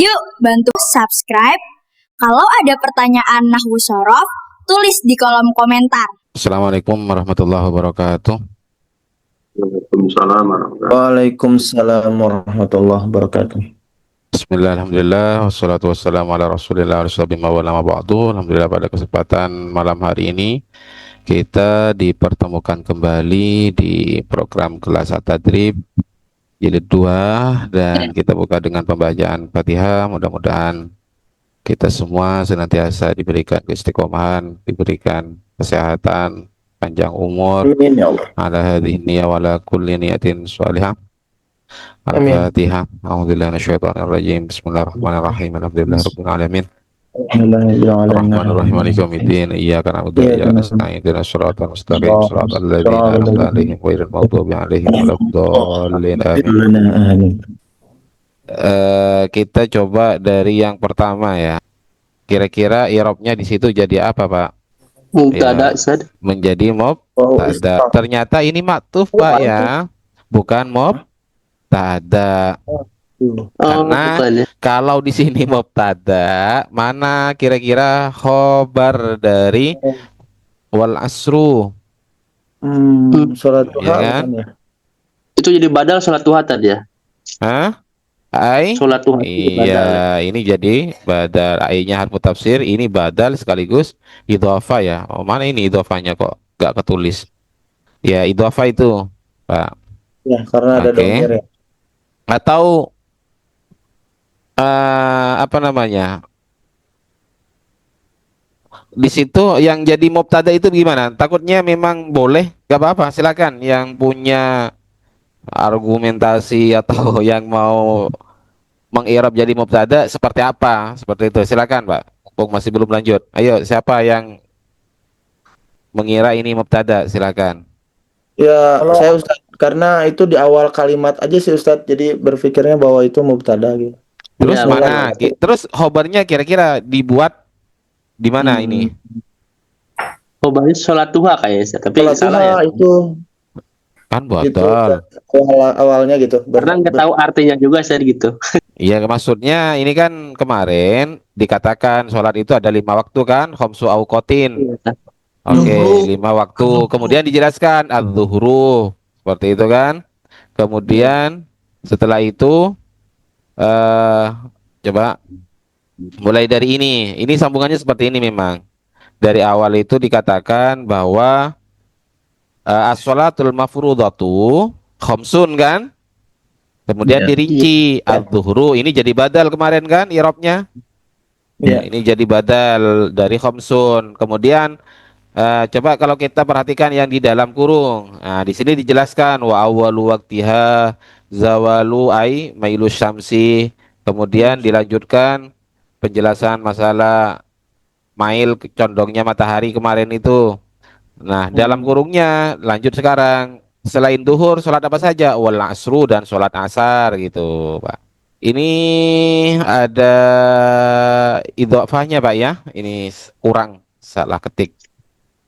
Yuk bantu subscribe. Kalau ada pertanyaan nahwu shorof, tulis di kolom komentar. Assalamualaikum warahmatullahi wabarakatuh. Waalaikumsalam warahmatullahi wabarakatuh. Bismillah, alhamdulillah, wassalatu wassalamu ala rasulillah Alhamdulillah, pada kesempatan malam hari ini kita dipertemukan kembali di program kelas At-Tadrib jilid 2 dan kita buka dengan pembacaan Fatihah. Mudah-mudahan kita semua senantiasa diberikan keistiqomahan, diberikan kesehatan, panjang umur. Amin ya Allah. Ala hadhihi niyya wa ala kulli niyatin shalihah. Amin. Al-Fatihah. A'udzubillahi minasyaitonir rajim. Bismillahirrahmanirrahim. Alhamdulillahirabbil alamin. Arrahmanirrahim. Maliki yaumiddin. Iyyaka na'budu wa iyyaka nasta'in. Ihdinas siratal mustaqim. Siratal ladzina an'amta 'alaihim ghairil maghdubi 'alaihim waladdallin. Amin. Kita coba dari yang pertama ya. Kira-kira i'rabnya di situ jadi apa, Pak? Mubtada, Ustaz. Menjadi mubtada. Ternyata ini maktuf, Pak ya. Bukan mubtada. Karena kalau di sini mubtada, mana kira-kira khobar dari wal asru? Salat Ya duha kan? bukan ya? Itu jadi badal salat duha tadi ya. Hah? Ai? Salat duha itu badal. Iya, ini jadi badal. Ai-nya harfu tafsir, ini badal sekaligus idhofah ya. Oh, mana ini idhofahnya kok gak ketulis? Ya, idhofah itu, Pak. Ya, karena ada Oke. domir ya. Atau apa namanya? Di situ yang jadi mubtada itu gimana? Takutnya memang boleh, gak apa-apa, silakan yang punya argumentasi atau yang mau mengirab jadi mubtada seperti apa? Seperti itu, silakan, Pak. Mumpung masih belum lanjut. Ayo, siapa yang mengira ini mubtada? Silakan. Ya, saya Ustaz, karena itu di awal kalimat aja sih Ustaz, jadi berpikirnya bahwa itu mubtada gitu. Terus Ya, mana? Terus khobarnya kira-kira dibuat di mana ini? Khobarnya salat duha kayaknya, Ustaz. Tapi Salat salah duha ya. itu Kan gitu, botol. awalnya gitu. Karena nggak tahu artinya juga saya gitu. Iya, maksudnya ini kan kemarin dikatakan sholat itu ada 5 waktu kan, khamsu auqatin. Oke, 5 waktu. Kemudian dijelaskan adz-zuhru, seperti itu kan. Kemudian setelah itu coba mulai dari ini. Ini sambungannya seperti ini memang. Dari awal itu dikatakan bahwa as-sholatul mafrudatu khamsun kan. Kemudian dirinci adz-zuhru, ini jadi badal kemarin kan i'rabnya. Ya. Ini jadi badal dari khamsun. Kemudian coba kalau kita perhatikan yang di dalam kurung. Nah, di sini dijelaskan wa awwalu waqtiha zawalu ai mailu syamsi. Kemudian dilanjutkan penjelasan masalah mail condongnya matahari kemarin itu. Nah, dalam kurungnya lanjut sekarang. Selain duhur, sholat apa saja? Wal asru dan sholat asar gitu, Pak. Ini ada idhofahnya, Pak ya. Ini kurang, salah ketik.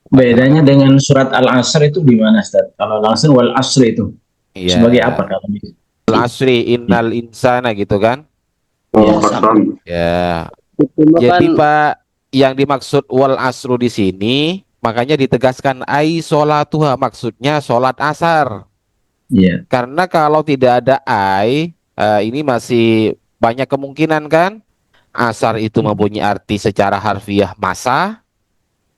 Bedanya dengan surat Al-Asr itu gimana, Ustaz? Kalau langsung wal asr itu Iya. sebagai apa kalau gitu? Al asri innal insana gitu kan? Ya. Jadi Pak, yang dimaksud wal asru di sini makanya ditegaskan ai sholatuha, maksudnya sholat asar. Iya. Karena kalau tidak ada ai, ini masih banyak kemungkinan kan? Asar itu mempunyai arti secara harfiah masa.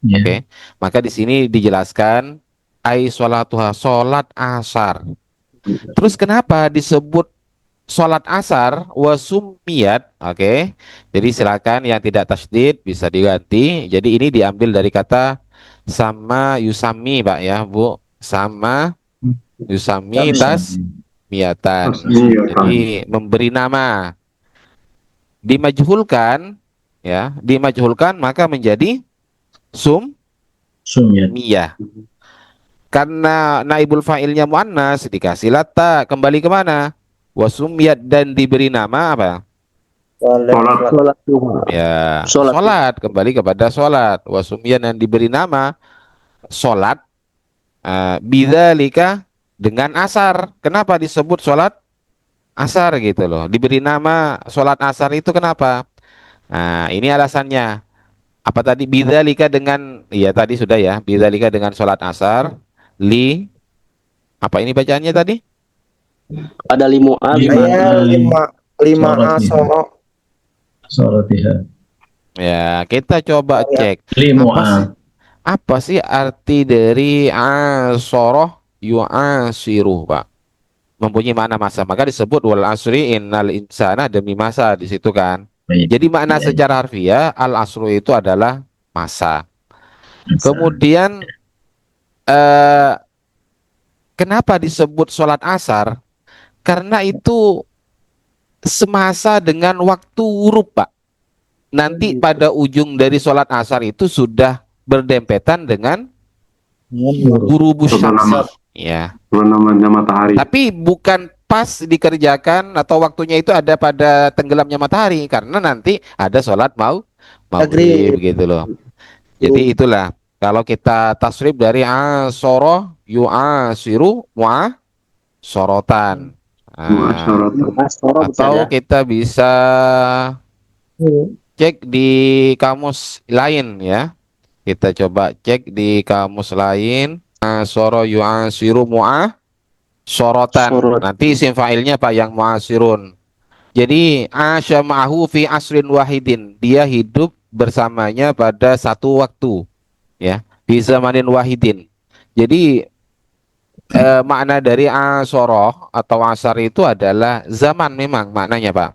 Iya. Oke. Maka di sini dijelaskan ai sholatuha, sholat asar. Terus kenapa disebut sholat asar wasumiyat? Oke. Jadi silakan yang tidak tasdid bisa diganti. Jadi ini diambil dari kata sama yusami, Pak ya, Bu. Sama yusami tasmiyatan. Jadi memberi nama. Dimajhulkan ya, dimajhulkan maka menjadi Sumiyat. sumiyah. Karena naibul fa'ilnya muannas dikasih lata, kembali kemana? Wasumiyat, dan diberi nama apa? Salat duha. Ya, Sholat. sholat, kembali kepada sholat. Wasumiyat, dan diberi nama sholat. Bidzalika, dengan asar. Kenapa disebut sholat asar gitu loh. Diberi nama sholat asar itu kenapa? Nah, ini alasannya. Apa tadi? Bidzalika dengan, iya tadi sudah ya. Bidzalika dengan sholat asar. Li, apa ini bacaannya tadi? Ada limu'a Lima. Saya lima lima Sorotnya. asoro. Sorotiha. Ya, kita coba Ya. cek. Limu'a. Apa sih arti dari asoroh yu'asiruh, Pak? Mempunyai makna masa. Maka disebut wal asri innal insana, demi masa di situ kan. Baik. Jadi makna Ya, secara harfiah al asru itu adalah masa. masa. Kemudian eh, kenapa disebut sholat asar? Karena itu semasa dengan waktu huruf, Pak. Nanti pada ujung dari sholat asar itu sudah berdempetan dengan ghurubus syamsi. Ya. namanya matahari. Tapi bukan pas dikerjakan atau waktunya itu ada pada tenggelamnya matahari, karena nanti ada sholat maghrib Maghrib. gitu loh. Jadi itulah kalau kita tasrif dari asoroh yu'asiru sorotan. Muasyaratan. Asoro bisa Atau ya. kita bisa cek di kamus lain ya. Kita coba cek di kamus lain. Asoro yu'asiru sorotan. Sorot. Nanti isim fa'ilnya Pak yang mu'asirun. Jadi asyama'ahu fi asrin wahidin. Dia hidup bersamanya pada satu waktu ya. Fi zamanin wahidin. Jadi makna dari asoroh atau asar itu adalah zaman memang maknanya Pak.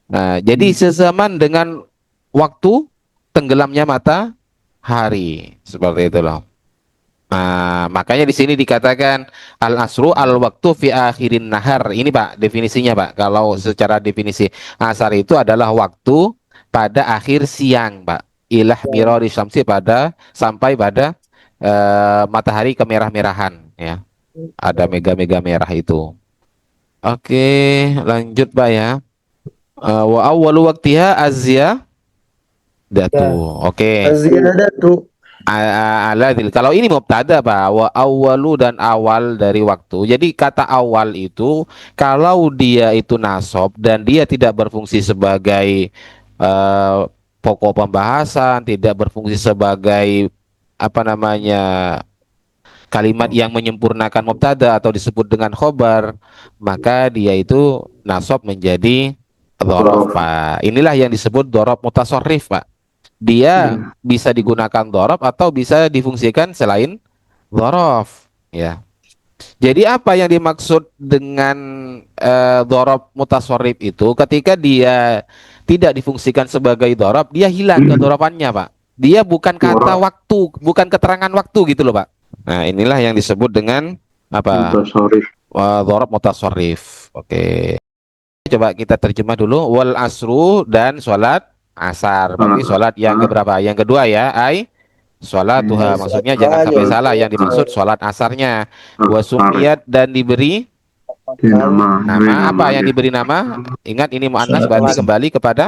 Nah, jadi sezaman dengan waktu tenggelamnya matahari seperti itu loh. Nah, makanya di sini dikatakan al asru al waktu fi akhirin nahar. Ini Pak definisinya Pak. Kalau secara definisi asar itu adalah waktu pada akhir siang Pak. Ilah mirori syamsi sampai pada matahari kemerah-merahan ya. Ada mega-mega merah itu. Oke, lanjut Pak ya. Wa awwalu waqtiha azya datu. Oke. Aziyadatu. Aladil. Kalau ini mubtada Pak, wa awwalu dan awal dari waktu. Jadi kata awal itu kalau dia itu nasab dan dia tidak berfungsi sebagai pokok pembahasan, tidak berfungsi sebagai apa namanya kalimat yang menyempurnakan mubtada atau disebut dengan khobar, maka dia itu nasab menjadi dhorof Pak. Inilah yang disebut dhorof mutasarrif Pak. Dia bisa digunakan dhorof atau bisa difungsikan selain dhorof ya. Jadi apa yang dimaksud dengan dhorof mutasarrif itu ketika dia tidak difungsikan sebagai dhorof, dia hilang kedhorofannya Pak. Dia bukan kata waktu, bukan keterangan waktu gitu loh Pak. Nah, inilah yang disebut dengan apa? Mutasarrif. Dhorof mutasarrif. Oke. Coba kita terjemah dulu. Wal asru dan sholat asar. Berarti sholat yang keberapa? Yang kedua ya. Sholat tuha. Maksudnya jangan sampai salah. Yang dimaksud sholat asarnya. Wa sumiyat dan diberi nama. Apa yang diberi nama? Ingat ini mu'annas berarti kembali kepada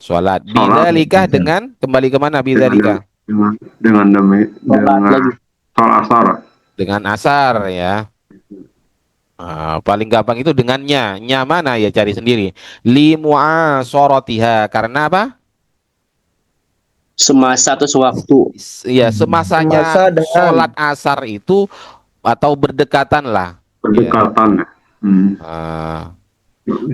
sholat. Bidzalika dengan kembali kemana bidzalika? Dengan soal asar. Dengan asar ya. Paling gampang itu dengannya. Nya mana ya cari sendiri. Li mu'asorotiha. Karena apa? Semasa atau sewaktu. Ya semasanya Semasa dengan- sholat asar itu atau berdekatan lah. Berdekatan.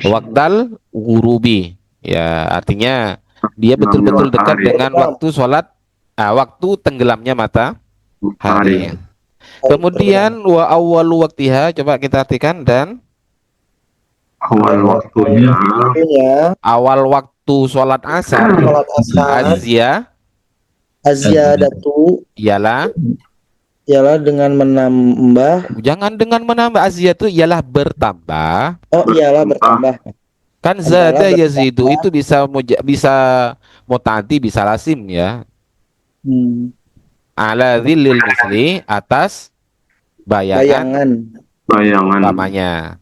Waktal gurubi. Ya artinya dia betul-betul dekat matahari. dengan waktu sholat. Waktu tenggelamnya matahari. Kemudian wa awwalu waktiha, coba kita artikan, dan Awal waktunya Waktunya waktu sholat asar sholat asar. Aziyadatu ialah ialah dengan menambah. jangan dengan menambah, azia itu ialah bertambah. Oh, ialah bertambah. Kan Adalah zada yazidu itu bisa muta'addi, bisa lazim ya. Ala dzillil misli, atas bayangan Bayangan. umpamanya.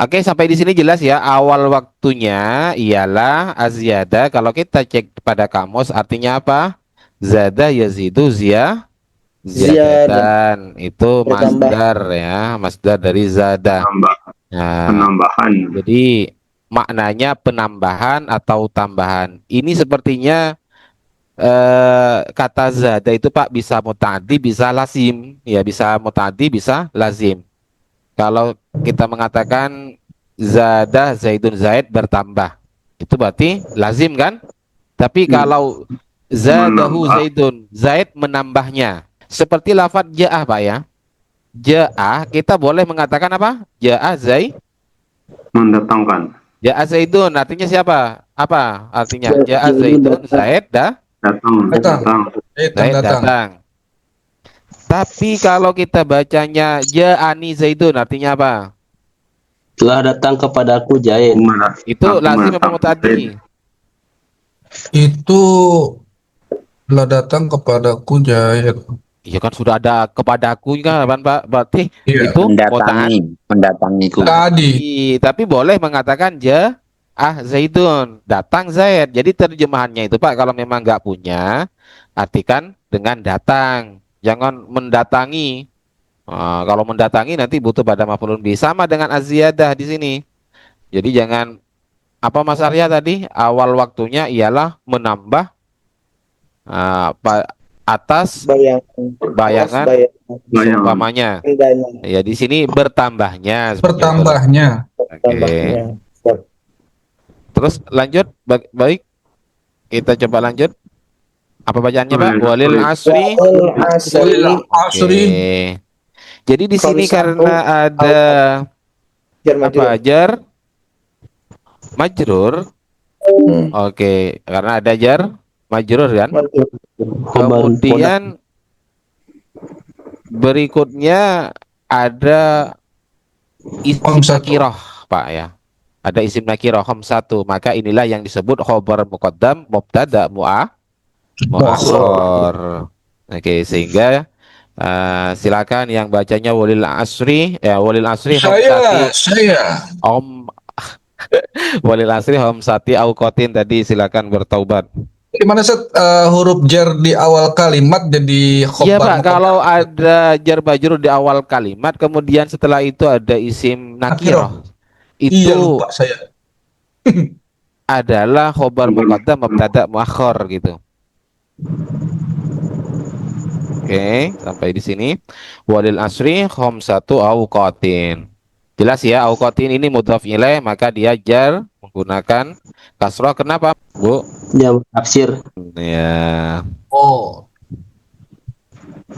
Oke, sampai di sini jelas ya. Awal waktunya ialah azyada. Kalau kita cek pada kamus artinya apa? Zada yazidu Ziyadatan itu Bertambah. masdar ya, masdar dari zada. Nah, Penambahan. jadi maknanya penambahan atau tambahan. Ini sepertinya kata zada itu Pak bisa muta'addi, bisa lazim. Ya, bisa muta'addi, bisa lazim. Kalau kita mengatakan zada Zaidun, Zaid bertambah, itu berarti lazim kan? Tapi kalau zadahu Menambah. Zaidun, Zaid menambahnya. Seperti lafadz ja'ah Pak ya. Ja'ah kita boleh mengatakan apa? Ja'ah Mendatangkan. Ja'ah Zaidun artinya siapa? Apa artinya? Ja'ah Zaidun Zaidun, datang. Zaid Datang. Zaid datang. Tapi kalau kita bacanya Ja'ani Zaidun artinya apa? Telah datang kepadaku Zaid. Itu lazim apa muta'addi? Itu telah datang kepadaku Zaid. Iya kan sudah ada kepadaku kan Pak. Berarti Iya. itu muta'addi. Mendatangiku. Tadi. Tapi boleh mengatakan Zaidun, datang Zaid. Jadi terjemahannya itu Pak, kalau memang nggak punya, artikan dengan datang. Jangan mendatangi. Kalau mendatangi nanti butuh pada maf'ulun bih. Sama dengan az-ziyadah di sini. Jadi jangan apa Mas Arya tadi, awal waktunya ialah menambah atas bayangan seumpamanya. Ya di sini bertambahnya. seperti itu. Bertambahnya. Oke. Terus lanjut, baik. Kita coba lanjut. Apa bacaannya Pak? Walil asri. Walil asri. Oke. Jadi di sini karena ada apa? Jar majrur. Oke, karena ada jar majrur kan. Kemudian berikutnya ada isim nakirah Pak ya. Ada isim nakirah satu, maka inilah yang disebut khobar muqaddam mubtada muakhar. Oke, sehingga silakan yang bacanya walil asri Saya. walil asri homsati auqatin tadi, silakan bertaubat. Gimana huruf jar di awal kalimat jadi khobar? Iya Pak, kalau ada jar majrur di awal kalimat, kemudian setelah itu ada isim nakirah, Iya, itu lupa saya. adalah khobar muqaddam mubtada muakhar gitu. Oke, sampai di sini. Walil asri khamsatu auqatin. Jelas ya, auqatin ini mudhaf ilaih, maka dia jar menggunakan kasrah. Kenapa, Bu? Ya, tafsir. Ya. Oh.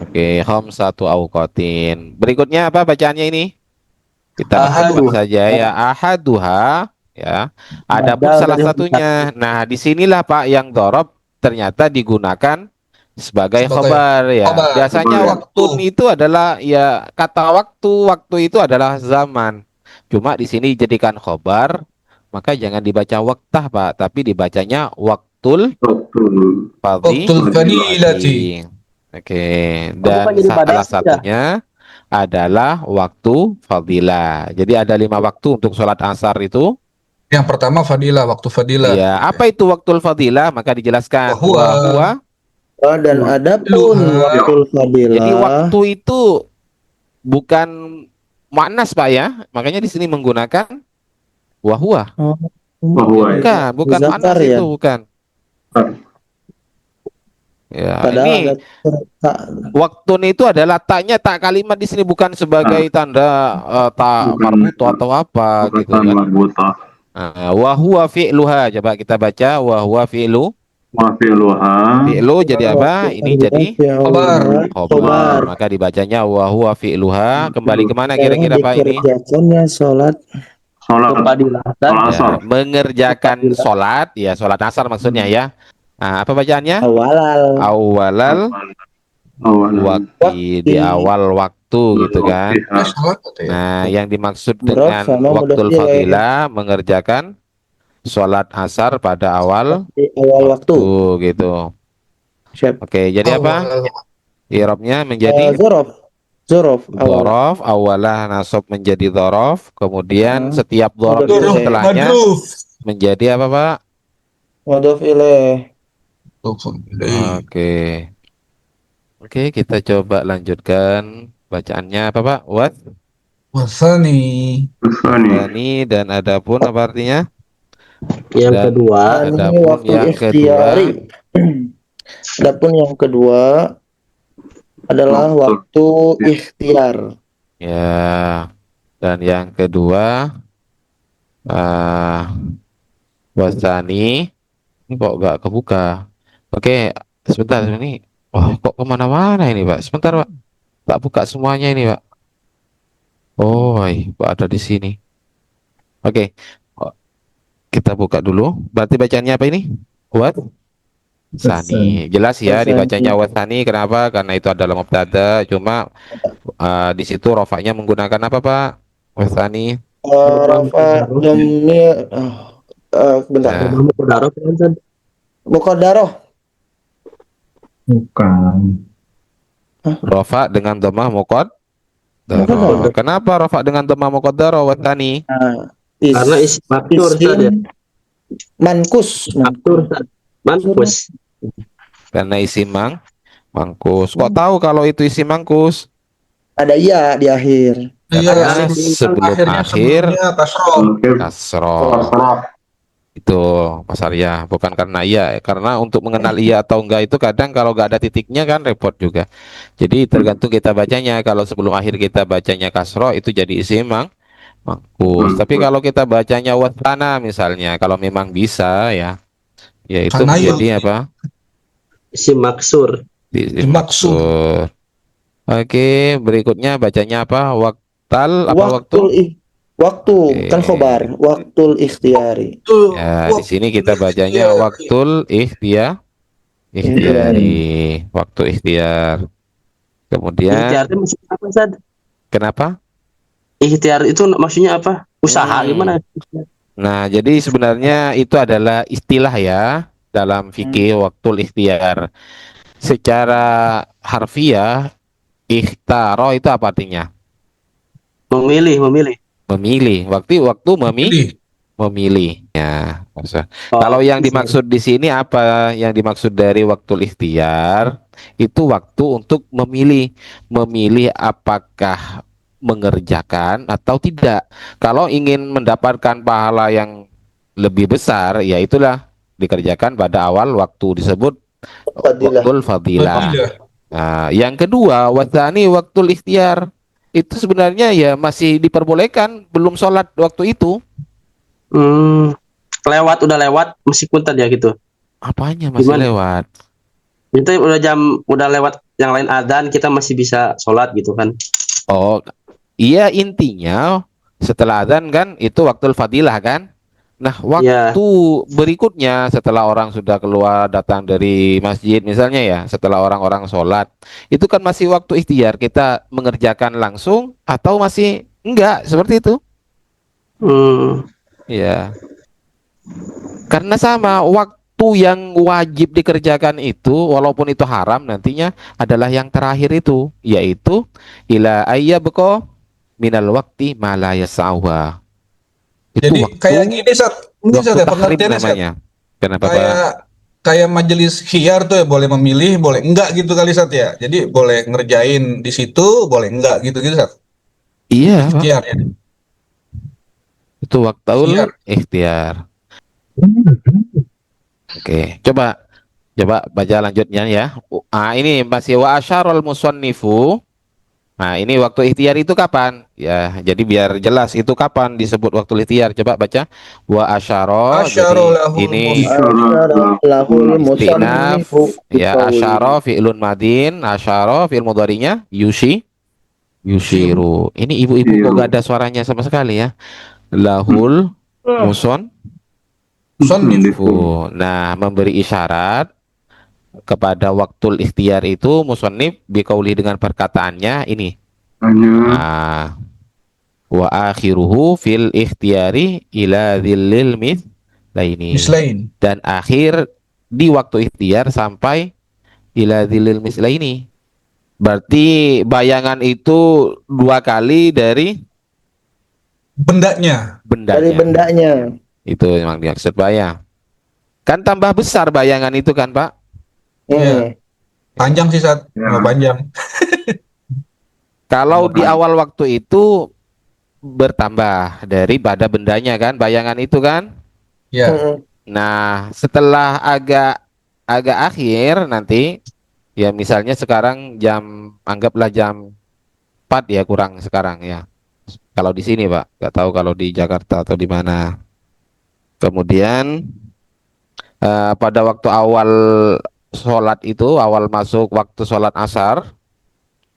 Oke, khamsatu auqatin. Berikutnya apa bacaannya ini? Kita Ahaduha. saja ya, ahaduha ya. Adapun Badal salah dari satunya. Nah, disinilah Pak yang dorob ternyata digunakan sebagai Sebagai khobar ya. khobar. Biasanya Sebagai waktu itu adalah ya kata waktu itu adalah zaman. Cuma di sini dijadikan khobar, maka jangan dibaca waktah Pak, tapi dibacanya waktul fadilati. Oke, dan bukan jadi salah badal, satunya adalah waktu fadilah. Jadi ada 5 waktu untuk sholat asar itu. Yang pertama fadilah, waktu fadilah. Ya, apa itu waktul fadilah? Maka dijelaskan Wahwa. Dan ada pun waktu fadilah. Jadi waktu itu bukan muannas Pak ya. Makanya di sini menggunakan wahwa. Bukan muannas ya. itu, bukan. Ya, Padahal ini ada waktun itu adalah taknya, tak kalimat di sini bukan sebagai tanda tak marbuto atau apa gitu kan. Wa huwa fi'luha, coba kita baca wa huwa fi'lu. Fi'lu jadi apa? Ini jadi khobar. Maka dibacanya wa huwa fi'luha. Kembali kemana kira-kira Pak ini? Dikerjakannya sholat Ya, mengerjakan sholat, ya sholat asar maksudnya ya. Nah, apa bacaannya? Awalal waktu, di awal waktu gitu kan. Nah, yang dimaksud dengan waktul fadilah mengerjakan sholat asar pada awal waktu gitu. Oke, jadi apa? I'rabnya menjadi dzorof, awalah nasab menjadi dzorof, kemudian setiap dzorof itu setelahnya menjadi apa Pak? Mudhof ilaih. Oke. Oke, kita coba lanjutkan bacaannya apa Pak? Wasani. Wasani. Wasani dan adapun apa artinya? Yang Dan kedua, Ini adapun waktu yang ikhtiyari. kedua, Adapun yang kedua adalah waktu ikhtiar. ya. Dan yang kedua, ah wasani. Ini kok nggak kebuka? Oke, sebentar ini. Oh, kok kemana-mana ini Pak? Sebentar Pak. Tak buka semuanya ini Pak. Oh, kok ada di sini. Oke, oh, kita buka dulu. Berarti bacanya apa ini? Wasani. Jelas ya Wasani. dibacanya wasani. Kenapa? Karena itu adalah mubtada. Cuma di situ rofaknya menggunakan apa Pak? Wasani. Rafa domir. Bentar. Ya. Mudaroh kan Ustaz? Muqaddaroh. Bukan. Rofa dengan dhamma muqaddaro. Kenapa rofa dengan dhamma muqaddaro wasani? Nah, Karena isi maktur Ustaz ya. isim mankus. Maktur Ustaz. Mankus. Karena isi mangkus. Kok tahu kalau itu isi mangkus? Ada iya di akhir. Iya, Karena sebelum akhirnya akhir sebelumnya kasroh. kasroh. Itu Mas Arya, bukan karena iya, karena untuk mengenal iya atau enggak itu kadang kalau nggak ada titiknya kan repot juga. Jadi tergantung kita bacanya. Kalau sebelum akhir kita bacanya kasroh itu jadi isi mangkus. Tapi kalau kita bacanya wasana misalnya, kalau memang bisa ya itu Karena menjadi apa? Isi maksur. Isi Maksud. maksud. Oke, berikutnya bacanya apa? Waktu. Waktu Oke. kan khobar. Waktul ikhtiyari. Itu Ya, di sini kita bacanya waktul ikhtiari, waktu ikhtiar. Kemudian Ikhtiar itu maksudnya apa Ustaz? kenapa? Ikhtiar itu maksudnya apa? Usaha gimana? Nah, jadi sebenarnya itu adalah istilah ya dalam fikih waktul ikhtiar. Secara harfiah, ikhtaro itu apa artinya? Memilih. Memilih. Waktu memilih. Ya, maksud. Kalau yang dimaksud di sini apa? Yang dimaksud dari waktu ikhtiar itu waktu untuk memilih apakah mengerjakan atau tidak. Kalau ingin mendapatkan pahala yang lebih besar, ya itulah dikerjakan pada awal waktu disebut waktul fadilah. Nah, yang kedua, wasani waktul ikhtiar. Itu sebenarnya ya masih diperbolehkan, belum sholat waktu itu. Udah lewat meskipun tadi ya gitu. Apanya masih Gimana? lewat? Itu udah lewat yang lain adzan kita masih bisa sholat gitu kan. Oh, iya intinya setelah adzan kan itu waktul fadilah kan? Nah, waktu berikutnya setelah orang sudah keluar datang dari masjid misalnya ya, setelah orang-orang sholat, itu kan masih waktu ikhtiar kita mengerjakan langsung atau masih enggak seperti itu? Ya, karena sama waktu yang wajib dikerjakan itu, walaupun itu haram nantinya adalah yang terakhir itu, yaitu ila ayyabqa minal waktu ma la yas'awa. Itu Jadi waktu, kayak gini mungkin waktu ya tahrim pengertiannya Sat. namanya. Kenapa Pak? Kayak majelis khiyar tuh ya, boleh memilih, boleh enggak gitu kali Sat ya. Jadi boleh ngerjain di situ, boleh enggak gitu Sat. Iya, Pak. Khiyar ya. Itu waktu Ikhtiar. ikhtiar. Oke, coba baca lanjutnya ya. Ini masih wa asyarul musannifu. Nah, ini waktu ikhtiar itu kapan? Ya, jadi biar jelas itu kapan disebut waktu ikhtiar. Coba baca wa asyara. Asyara Ini lahul istinaf. musannifu Ya, asyara fi'lun madin, asyara fi'il mudhari'nya yushiru. Ini ibu-ibu kok gak ada suaranya sama sekali ya. Lahul musonnifu. Nah, memberi isyarat kepada waktul ikhtiar itu musannif biqauli dengan perkataannya ini. Nah, wa akhiruhu fil ikhtiyari ila dzillil mislaini. Dan akhir di waktu ikhtiar sampai ila dzillil mislaini. Berarti bayangan itu 2 kali dari bendanya. Dari bendanya. Itu memang dimaksud bayang. Kan tambah besar bayangan itu kan, Pak? Iya. Panjang sih saat Ya. panjang. Kalau di awal waktu itu bertambah daripada bendanya kan, bayangan itu kan. Ya. Mm-mm. Nah, setelah agak akhir nanti, ya misalnya sekarang anggaplah jam 4 ya kurang sekarang ya. Kalau di sini Pak, nggak tahu kalau di Jakarta atau di mana. Kemudian pada waktu awal sholat itu, awal masuk waktu sholat asar,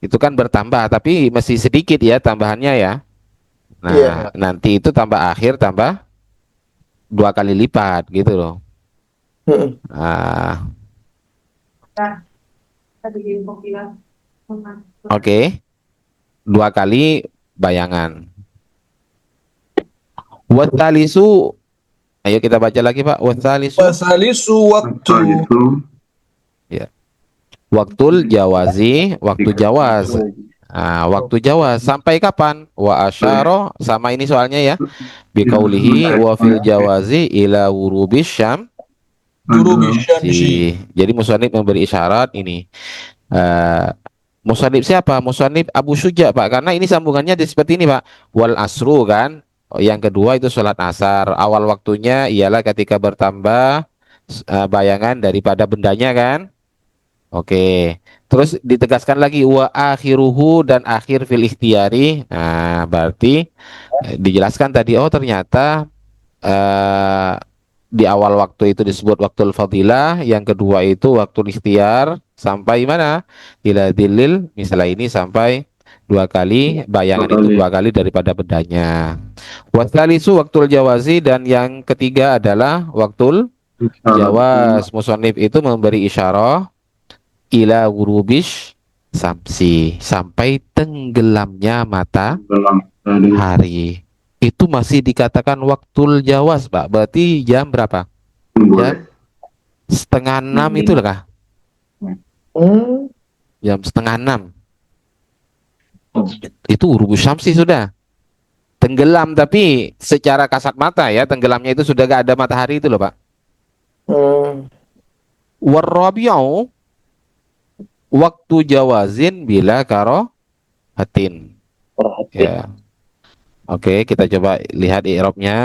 itu kan bertambah, tapi masih sedikit ya tambahannya ya. Nah, Iya. nanti itu tambah akhir, tambah 2 kali lipat gitu loh. Mm-mm. Ah, oke, 2 kali bayangan. Watalisu, ayo kita baca lagi Pak. Watalisu, Wasalisu waktu. Itu waktul jawazi, waktu jawaz. Nah, waktu jawaz sampai kapan? Wa asyara, sama ini soalnya ya. Biqaulihi wa fil jawazi ila wurubis syam. Guru bisyamsi. Jadi musannif memberi isyarat ini. Musannif siapa? Musannif Abu Syuja Pak, karena ini sambungannya seperti ini Pak. Wal asru kan. Yang kedua itu sholat asar. Awal waktunya ialah ketika bertambah bayangan daripada bendanya kan. Oke. Terus ditegaskan lagi wa akhiruhu, dan akhir fil ikhtiyari. Nah, berarti dijelaskan tadi, oh ternyata di awal waktu itu disebut waktul fadilah, yang kedua itu waktu ikhtiar sampai mana? Ila dilil, misalnya ini sampai 2 kali, bayangan itu 2 kali daripada bedanya. Wasalisu waktul jawazi, dan yang ketiga adalah waktul jawaz. Musonif itu memberi isyarah ila wurubish samsi, sampai tenggelamnya matahari. Itu masih dikatakan waktul jawaz Pak. Berarti jam berapa? Jam 5:30 itu kah? Mm. Jam 5:30. Itu urubus syamsi sudah. Tenggelam, tapi secara kasat mata ya, tenggelamnya itu sudah gak ada matahari itu loh Pak. Mm. Warrabi'u waktu jawazin bila karohatin. Ya. Oke, kita coba lihat i'rabnya.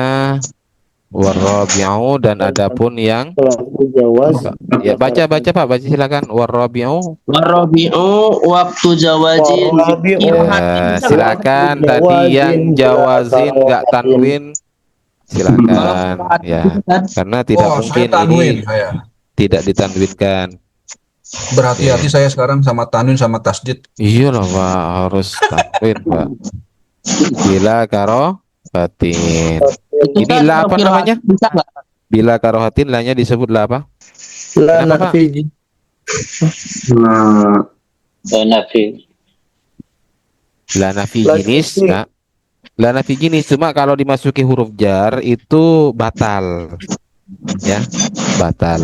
Warrabi'u, dan adapun yang Waktu jawaz. ya baca Pak, baca silakan. Warrabi'u. Warabi'u waktu jawazin. Warabi'u. Ya, silakan tadi yang jawazin nggak tanwin, silakan ya, karena tidak Oh, saya mungkin tanwin ini saya. tidak ditanwinkan. Berhati-hati saya sekarang sama tanwin sama tasdid. Iya loh Pak, harus tanwin Pak. Bila karohatin. Ini lah apa namanya? Bisa nggak? Bila karohatin lahnya disebut lah apa? Lana Kenapa, Pak? fi Nah, La nafi La jenis, nafi. Kak. La nafi jenis, cuma kalau dimasuki huruf jar itu batal. Ya, batal.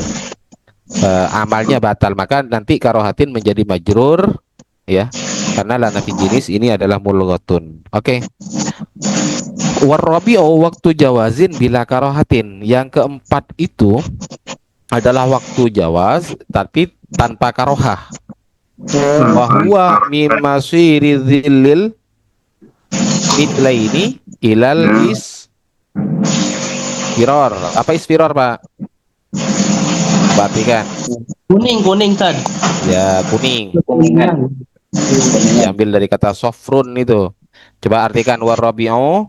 Amalnya batal, maka nanti karohatin menjadi majrur ya. Karena la nafi jenis ini adalah mulghatun. Oke. Warrabi'u waktu jawazin bila karohatin. Yang keempat itu adalah waktu jawaz tapi tanpa karohah. Wahwa min masiri dhillil mitlaini ilal isfiror. Apa isfiror Pak? Perhatikan. Kuning Tad. Ya, kuning. Diambil dari kata sofrun itu. Coba artikan warrabi'u.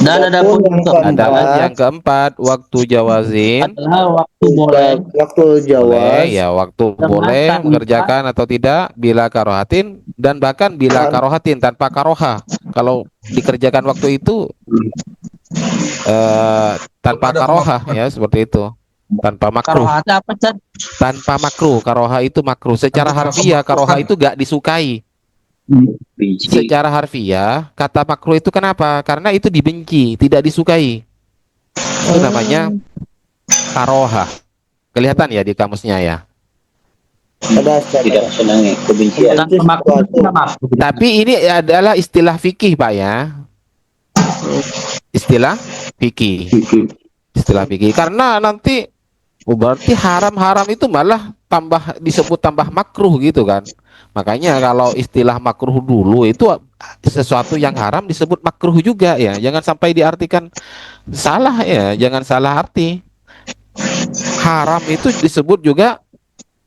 Dan ada pun Adalah yang keempat waktu jawazin. adalah waktu boleh. Waktu Boleh jawaz. ya, waktu Dengan boleh tanpa- mengerjakan atau tidak bila karohatin, dan bahkan bila karohatin tanpa karoha. Kalau dikerjakan waktu itu tanpa Ada karoha ya, seperti itu. Tanpa makruh. Karohata apa Tad? Tanpa makruh. Karoha itu makruh. Secara harfiah karoha itu gak disukai. Secara harfiah kata makruh itu kenapa? Karena itu dibenci, tidak disukai. Itu namanya karoha. Kelihatan ya di kamusnya ya. Ada tidak senangi kebencian. Tanpa makhluk itu apa? Tapi ini adalah istilah fikih Pak ya. Istilah fikih. Istilah fikih. Karena nanti Berarti haram-haram itu malah disebut tambah makruh gitu kan. Makanya kalau istilah makruh dulu itu sesuatu yang haram disebut makruh juga ya. Jangan sampai diartikan salah ya, jangan salah arti. Haram itu disebut juga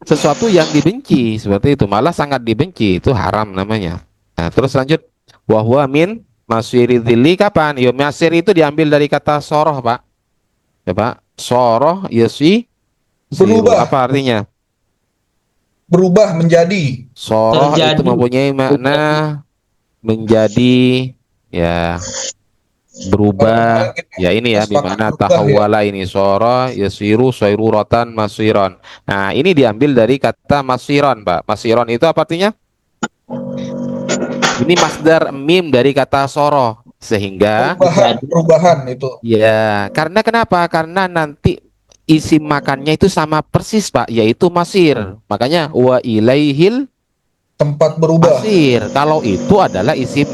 sesuatu yang dibenci seperti itu, malah sangat dibenci, itu haram namanya. Nah, terus lanjut, wahwa min masiri dzilli kapan? Yo, masir itu diambil dari kata soroh, Pak. Ya, Pak. Soroh yasi siru. Berubah. Apa artinya? Berubah menjadi. Soroh Terjadi. itu mempunyai makna menjadi, ya, berubah. Ya ini ya, Sepakat bimana berubah, tahawala ini soro yasiru soiruratan masiron. Nah ini diambil dari kata masiron, Pak. Masiron itu apa artinya? Ini masdar mim dari kata soro, sehingga Perubahan itu. ya, karena kenapa? Karena nanti isi makannya itu sama persis, Pak, yaitu masir. Makanya wa ilaihil Tempat berubah. masir. Kalau itu adalah isi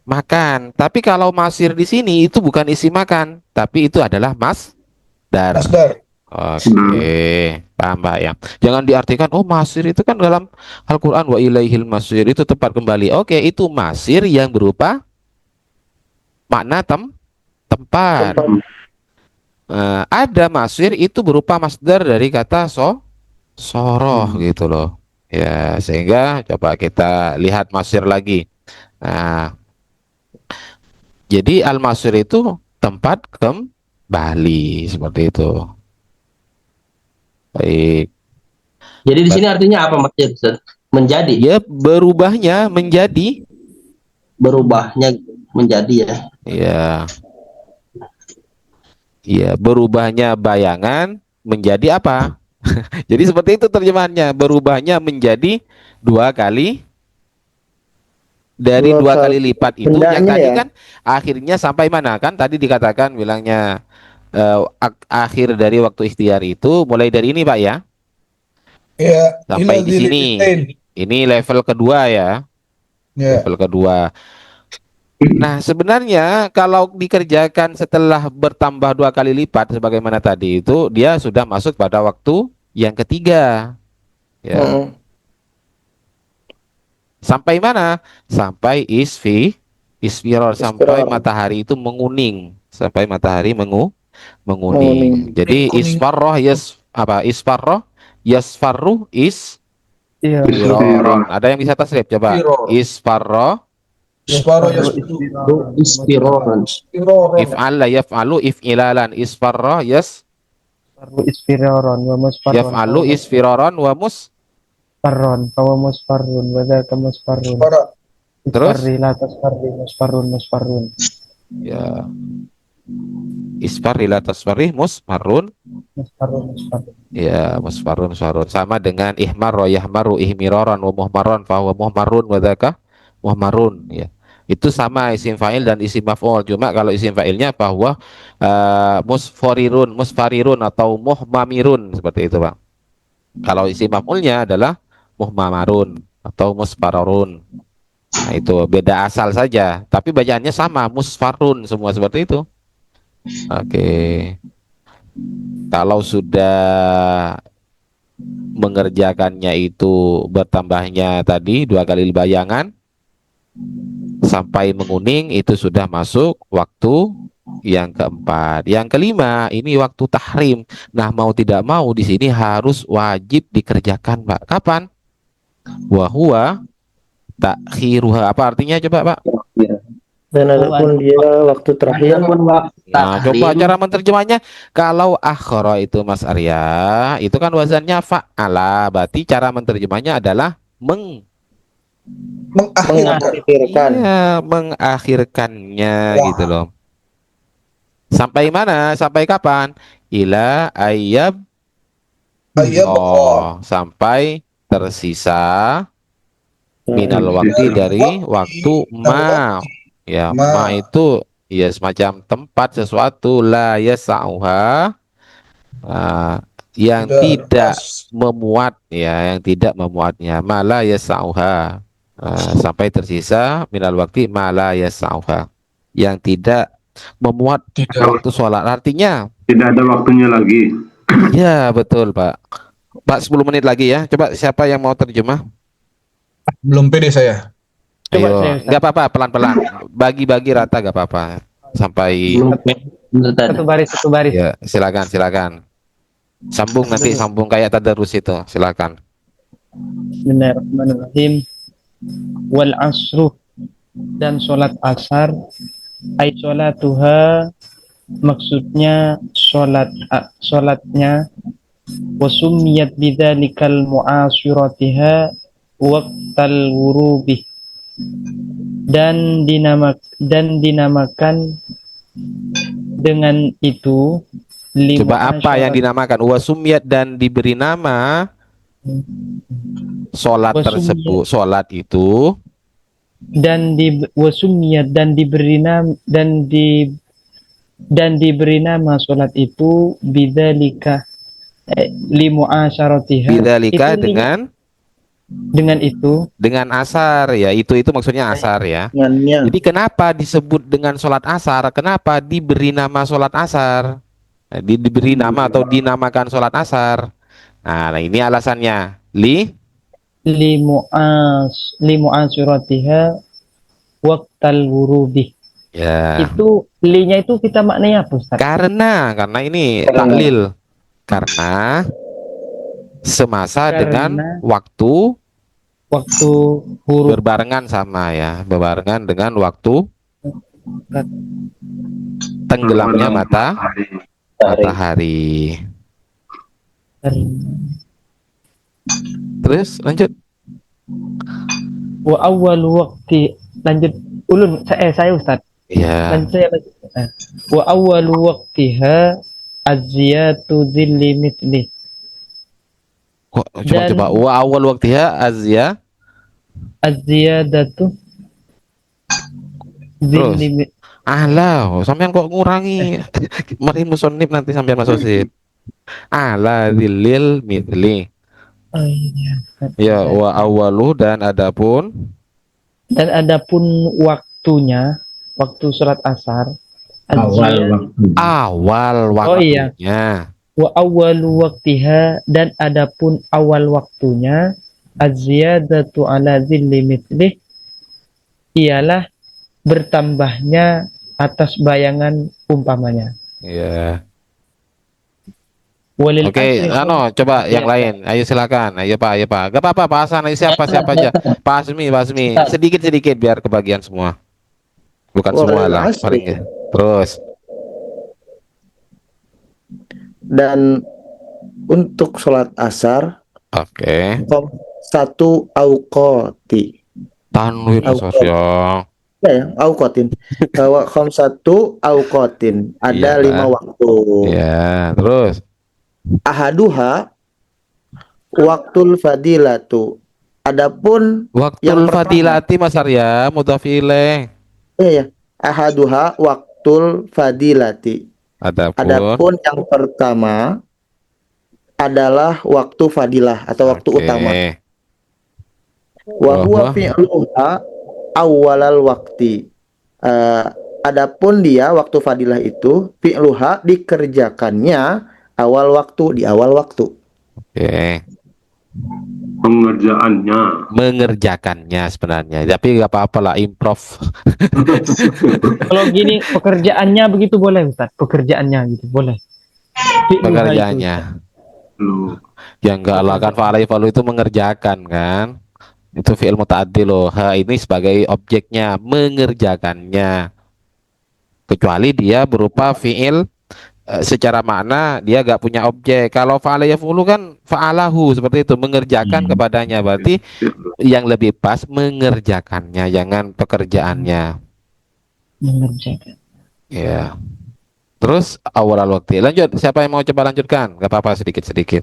makan. Tapi kalau masir di sini itu bukan isi makan, tapi itu adalah masdar. Masdar. Oke, paham Pak ya. Jangan diartikan oh masir itu kan dalam Al-Qur'an wa ilaihil masir itu tempat kembali. Oke, itu masir yang berupa makna tempat. Ada masir itu berupa masdar dari kata soroh gitu loh. Ya, sehingga coba kita lihat masir lagi. Nah, jadi al-masir itu tempat kembali seperti itu. Baik. Jadi di sini artinya apa maksudnya, Ustaz? Menjadi, Ya, berubahnya menjadi, berubahnya menjadi ya. ya, ya, berubahnya bayangan menjadi apa? Jadi seperti itu terjemahannya. Berubahnya menjadi dua kali dari dua kali lipat itu. Yang Bendanya tadi ya? kan akhirnya sampai mana kan? Tadi dikatakan bilangnya akhir dari waktu ikhtiar itu mulai dari ini, Pak ya. Ya, Sampai ila di sini. dzillitain. Ini level kedua ya. Ya. Level kedua. Nah, sebenarnya kalau dikerjakan setelah bertambah dua kali lipat sebagaimana tadi itu, dia sudah masuk pada waktu yang ketiga. Ya. Sampai mana? Sampai isfiror, sampai matahari itu menguning, sampai matahari menguning. Jadi Kuning. isfarroh isfarroh yasfarru Iya. isfiroron. Ada yang bisa tasrif coba? Isfiror. Isfarroh Isparo Ispiron. if'al la yaf'alu if'ilalan isfarroh Farru isfiroron wa musfarron. yaf'alu isfiroron wa Musfarron wa musfarrun wa dzaka musfarrun. Terus? Isfarri la tasfarri musfarrun. ya isfarri la tasfarri musfarrun. Musfarrun. Ya, musfarun sama dengan ihmar yahmaru ihmiroran wa muhmaron fa huwa muhmarun wa dzaka muhmarun ya. Itu sama isim fa'il dan isim maf'ul. Cuma kalau isim fa'ilnya bahwa musfarirun atau muhmamirun seperti itu, Bang. Kalau isim maf'ulnya adalah muhmamarun atau musfararun. Nah, itu beda asal saja, tapi bacaannya sama, musfarun semua seperti itu. Oke. Kalau sudah mengerjakannya itu bertambahnya tadi dua kali bayangan sampai menguning, itu sudah masuk waktu yang keempat. Yang kelima ini waktu tahrim. Nah, mau tidak mau di sini harus wajib dikerjakan, Pak. Kapan? Wahwa takhiruha. Apa artinya coba, Pak? Dan adapun dia waktu terakhir. Nah, coba cara menerjemahnya. Kalau akhara itu Mas Arya, itu kan wazannya fa'ala. Berarti cara menerjemahnya adalah Mengakhirkan. iya, mengakhirkannya gitu loh. Sampai mana? Sampai kapan? Ila sampai tersisa minal waktu dari waktu ma. Ya, ma itu ya semacam tempat sesuatu la yasauha, yang tidak memuat ya, yang tidak memuatnya, mala yasauha, sampai tersisa minal waktu mala yasauha, yang tidak memuat waktu sholat. Artinya Tidak ada waktunya lagi. Ya, betul, Pak. Pak, 10 menit lagi ya. Coba siapa yang mau terjemah? Belum pede saya. Coba Ayo, saya, Ustaz. nggak apa-apa, pelan-pelan. Bagi-bagi rata nggak apa-apa. Sampai Belum bener tadi. Satu baris. ya, silakan. Sambung nanti sambung kayak tadarus itu. Silakan. Bismillahirrahmanirrahim. Wal asru, dan sholat asar, ay sholatuha, maksudnya sholatnya, wasumiyat bidzalikal mu'asyiratiha waqtal wurubi, dan dinamakan dengan itu Coba apa yang dinamakan wasumiyat dan diberi nama sholat Wasumiyat. tersebut. Sholat itu wasumiyat dan diberi nama sholat itu bidzalika limu'asyaratiha, bidzalika itu dengan itu dengan asar ya. Itu maksudnya asar ya. Dengannya. Jadi kenapa disebut dengan sholat asar? Kenapa diberi nama sholat asar? Nah, diberi nama atau dinamakan sholat asar. Nah, ini alasannya. limu'asyaratiha waqtal wurubi. Ya. Itu linya itu kita maknanya apa, Ustaz? Karena ini taklil. Karena semasa dengan waktu huruf berbarengan sama ya, berbarengan dengan waktu tenggelamnya matahari. Terus lanjut. wa awal waqti, lanjut ulun saya Ustaz. Ya. Dan saya wa awal waqtiha aziyatu dzilli mithli. Coba wa awal waktiha Az-ziyadatu dzilli. Alah, sampean kok ngurangi mari musonib nanti sampean masuk sih. Ala dzillil mithli. Oh, iya. Ya, wa awalu dan adapun waktunya, waktu sholat asar, Awal waktu. awal Oh, iya. waktunya. Wa awwalu waqtiha, dan adapun awal waktunya, az-ziyadatu ala dzilli mithlih, ialah bertambahnya atas bayangan umpamanya. Ya. Walil Oke, asri- coba yang Ya. lain. Ayo silakan. Ayo Pak. Gak apa-apa, Pak Hasan. Ayo siapa aja. Pak Asmi. Sedikit biar kebagian semua. Bukan semua lah, Asri. paling ya. Terus. Dan untuk sholat asar Oke. satu auqati. Tanwir Mas Auqat. ya. Ya, auqatin. Bahwa satu auqatin. Ada Iya. 5 waktu. Ya, terus. Ahaduha waktul fadilatu. Adapun Waktul yang pertama. fadilati Mas Arya, mudhaf ilaih. ya, ahaduha waktul fadilati. Adapun yang pertama adalah waktu fadilah atau waktu Oke. utama. Wa huwa fi'luha awwalal waqti. Adapun dia waktu fadilah itu fi'luha dikerjakannya awal waktu, di awal waktu. Oke. Mengerjakannya sebenarnya, tapi nggak apa-apa lah, improv. Kalau gini pekerjaannya begitu boleh, Ustaz? Pekerjaannya gitu boleh. Pekerjaannya. loh. Ya enggak lah, kan fa'ala yaf'alu itu mengerjakan kan. Itu fi'il muta'addi loh. Ha ini sebagai objeknya, mengerjakannya. Kecuali dia berupa fi'il secara makna dia gak punya objek. Kalau fa'ala yaf'ulu kan fa'alahu, seperti itu, mengerjakan kepadanya. Berarti yang lebih pas mengerjakannya, jangan pekerjaannya. Mengerjakan. Ya. Terus awal waktu. Lanjut, siapa yang mau coba lanjutkan? Gak apa-apa, sedikit-sedikit.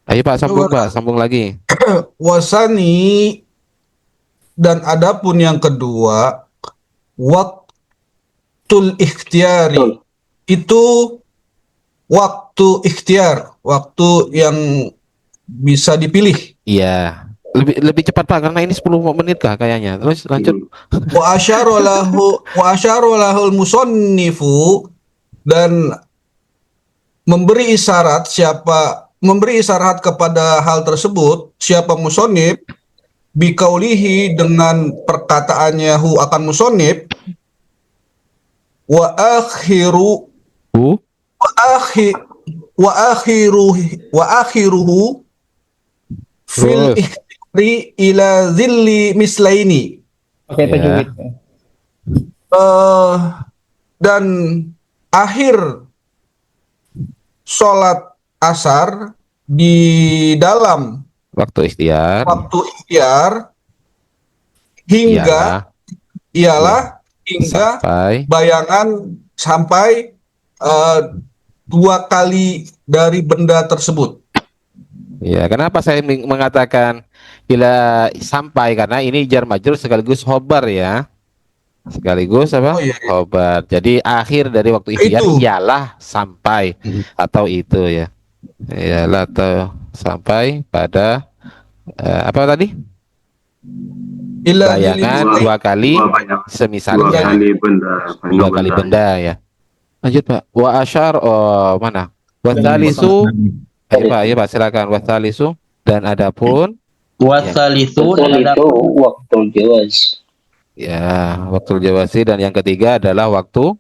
Ayo Pak, sambung Pak, sambung lagi. Wasani, dan adapun yang kedua, waktul ikhtiari, itu waktu ikhtiar, waktu yang bisa dipilih. Iya. Lebih cepat Pak, karena ini 10 menit kah kayaknya. Terus lanjut. Wa asyara lahul musannifu, dan memberi isyarat kepada hal tersebut siapa musonib bikaulihi dengan perkataannya hu akan musonib wa akhiru Hu? wa akhiruhu fil Terus. ikhri ila zilli mislaini. Pakai Ya. tajwid. Dan akhir sholat asar di dalam Waktu ikhtiar. waktu ikhtiar hingga Ialah hingga sampai bayangan sampai 2 kali dari benda tersebut. ya, kenapa saya mengatakan ila sampai, karena ini jar majrur sekaligus khobar ya. Sekaligus apa? Oh, iya. Khobar. Jadi akhir dari waktu ikhtiar Itu. ialah sampai atau itu ya. Ialah atau sampai pada apa tadi? Ila Bayangan zilli 2 kali Dua banyak. Dua semisalnya. kali benda. 2 kali benda ya. Lanjut Pak. Wa asyar, oh mana? Wa thalitsu. Ayo Pak, silakan. Wa thalitsu, dan adapun Wasalitsu dan ada itu waktu jawaz. ya waktu jawasi, dan yang ketiga adalah waktu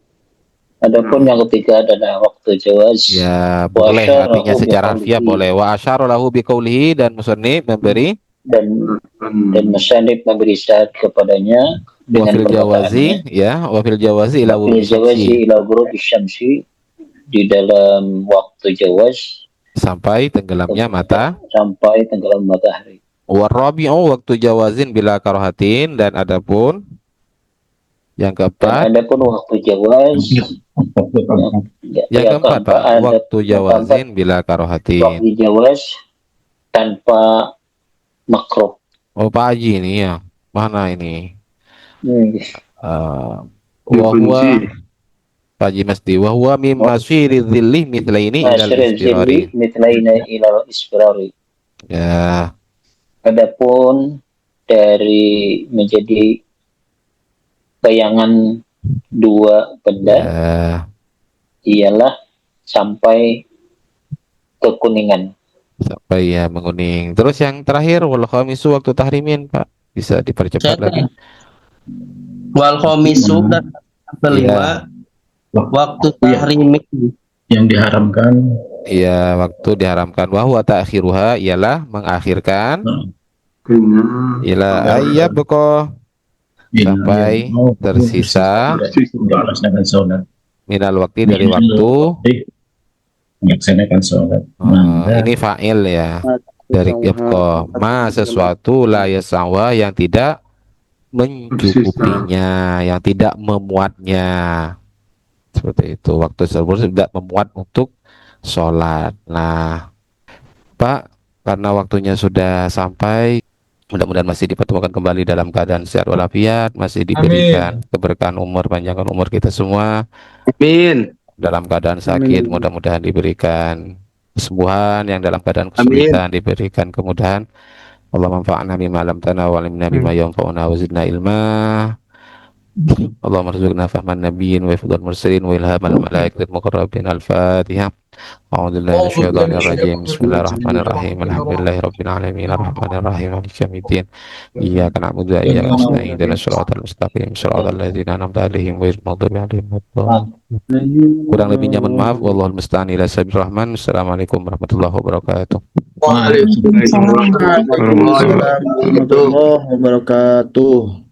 Adapun yang ketiga adalah waktu jawaz. ya boleh, asyara artinya lahu secara biqaulihi. harfiah boleh. Wa asyara lahu biqaulihi, dan musannif memberi Dan musannif memberi syarat kepadanya wa dengan fil jawazi perkataannya ya, wa fil jawazi ila fil wurubi jawazi syamsi, ila ghurubi syamsi, di dalam waktu jawaz sampai tenggelamnya mata. sampai tenggelam matahari. Wa rabi'u waktu jawazin bila karahatin, dan adapun yang Dan keempat, adapun waktu jawaz yang keempat Pak, waktu jawazin bila karahatin. waktu jawaz tanpa makruh. Oh Pak Haji ini ya, mana ini? Wa huwa Dikunci. Pak Haji Masdi, wa huwa min masiri dhilli mithlaini ilal Masyaril istirari. zilli mitlaina ila isfirari. Ya, Adapun dari menjadi bayangan 2 benda ya. ialah sampai kekuningan. Sampai ya menguning. Terus yang terakhir wal khamisu waktu tahrimin Pak, bisa dipercepat Saya- lagi. wal khamisu dan yang kelima waktu tahrim Yang diharamkan Iya, waktu diharamkan. Wa huwa ta'khiruha, ialah mengakhirkan Dengan ila ayyabqa sampai tersisa melaksanakan sholat. minal waktu dari waktu. Melaksanakan sholat. Ini fa'il ya, dari yabqa, ma sesuatu la yasawa yang tidak mencukupinya, yang tidak memuatnya. Seperti itu, waktu tersebut tidak memuat untuk sholat. Nah Pak, karena waktunya sudah sampai, mudah-mudahan masih dipertemukan kembali dalam keadaan sehat walafiat, masih diberikan keberkahan umur, panjangkan umur kita semua. Amin. Dalam keadaan sakit, mudah-mudahan diberikan kesembuhan, yang dalam keadaan kesulitan diberikan kemudahan. Allah manfa'na bima 'allamtana wa 'allimna bima yanfa'una wa zidna ilma. Allahumma rzuqna fahman nabiyyin wa hifdzal mursalin wa ilhamal malaikatil muqarrabin. Al-Fatihah. A'udzu billahi minasyaitonir rajim. Bismillahirrahmanirrahim. Alhamdulillahirabbil alamin. Arrahmanir rahim. Maliki yaumiddin. Iyyaka na'budu wa iyyaka nasta'in. Ihdinas siratal mustaqim. Siratal ladzina an'amta 'alaihim ghairil maghdubi 'alaihim waladdallin. Kurang lebihnya mohon maaf. Wallahul musta'an ila sabir rahman. Assalamualaikum warahmatullahi wabarakatuh. Waalaikumsalam warahmatullahi wabarakatuh.